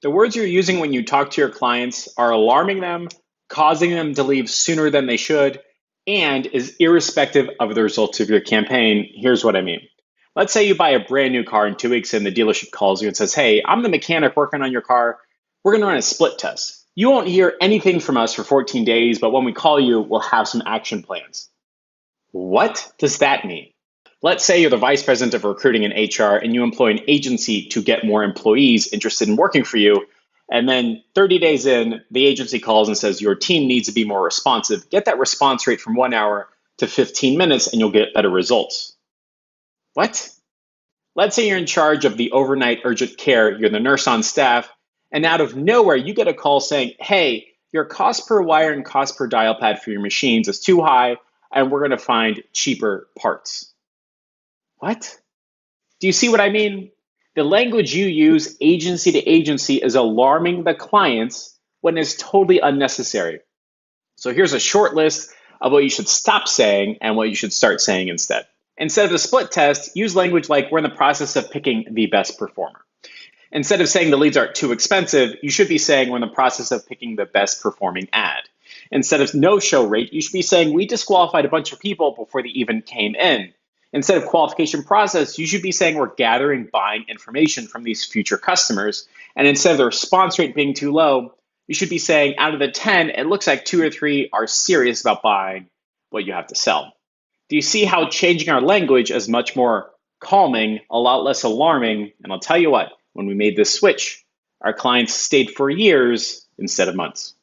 The words you're using when you talk to your clients are alarming them, causing them to leave sooner than they should, and is irrespective of the results of your campaign. Here's what I mean. Let's say you buy a brand new car and 2 weeks in, the dealership calls you and says, "Hey, I'm the mechanic working on your car. We're going to run a split test. You won't hear anything from us for 14 days, but when we call you, we'll have some action plans." What does that mean? Let's say you're the vice president of recruiting and HR and you employ an agency to get more employees interested in working for you. And then 30 days in, the agency calls and says your team needs to be more responsive. Get that response rate from 1 hour to 15 minutes and you'll get better results. What? Let's say you're in charge of the overnight urgent care, you're the nurse on staff, and out of nowhere you get a call saying, "Hey, your cost per wire and cost per dial pad for your machines is too high, and we're going to find cheaper parts." What? Do you see what I mean? The language you use, agency to agency, is alarming the clients when it's totally unnecessary. So here's a short list of what you should stop saying and what you should start saying instead. Instead of the split test, use language like, "We're in the process of picking the best performer." Instead of saying the leads are too expensive, you should be saying, "We're in the process of picking the best performing ad." Instead of no-show rate, you should be saying, "We disqualified a bunch of people before they even came in." Instead of qualification process, you should be saying, "We're gathering buying information from these future customers." And instead of the response rate being too low, you should be saying, "Out of the 10, it looks like 2 or 3 are serious about buying what you have to sell." Do you see how changing our language is much more calming, a lot less alarming? And I'll tell you what, when we made this switch, our clients stayed for years instead of months.